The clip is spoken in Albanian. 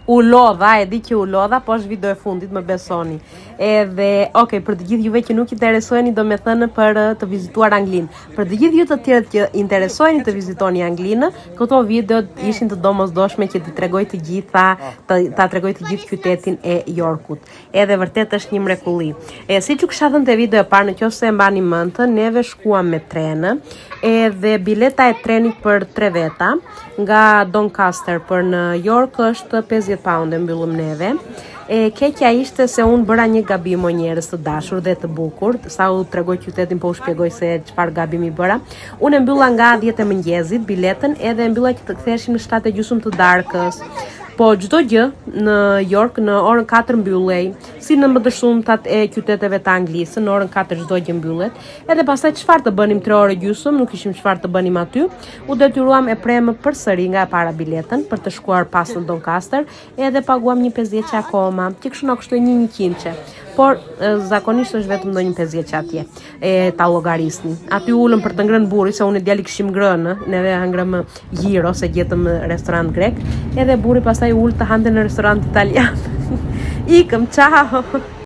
U lodha, e di që u lodha, po është video e fundit, më besoni. Edhe, okay, për të gjithë juve që nuk interesojeni, do me thënë për të vizituar Anglinë. Për të gjithë ju të tjerët që interesojeni të vizitoni Anglinë, këto video ishin të domosdoshme që t'i tregoj të gjitha, ta tregoj të gjithë qytetin e Yorkut. Edhe vërtet është një mrekulli. Si që kisha thënë te video e parë, nëse e mbani mend, neve shkuam me tren, edhe bileta e trenit për 3 veta nga Doncaster për në York është 50 pound e mbyllëm neve. Keqja ishte se unë bëra një gabim, o njerëz të dashur dhe të bukur, sa u tregoj qytetin, po u shpjegoj se çfarë gabimi bëra. Unë e mbylla nga 10 e mëngjesit biletën, edhe e mbylla që të ktheheshim në 7:30 të darkës. Po çdo gjë në York në orën 4 mbyllej, si në më të shumtat e qyteteve të Anglisë, në orën 4 çdo gjë mbyllet. Edhe pastaj çfarë të bënim 3 orë gjysmë, nuk kishim çfarë të bënim aty. U detyruam e premë përsëri nga e para biletën për të shkuar pas në Doncaster, edhe paguam një 50 çe akoma, që kështu na kushtoi 100 çe. Por zakonisht është vetëm ndonjë 50 çe atje. Ta llogarisni. Aty ulëm për të ngrënë burri, se unë e djali kishim ngrënë, neve ngrëm gyro se gjetëm restorant grek, edhe burri pastaj ul të hante në restorant italian. Ikëm, ciao.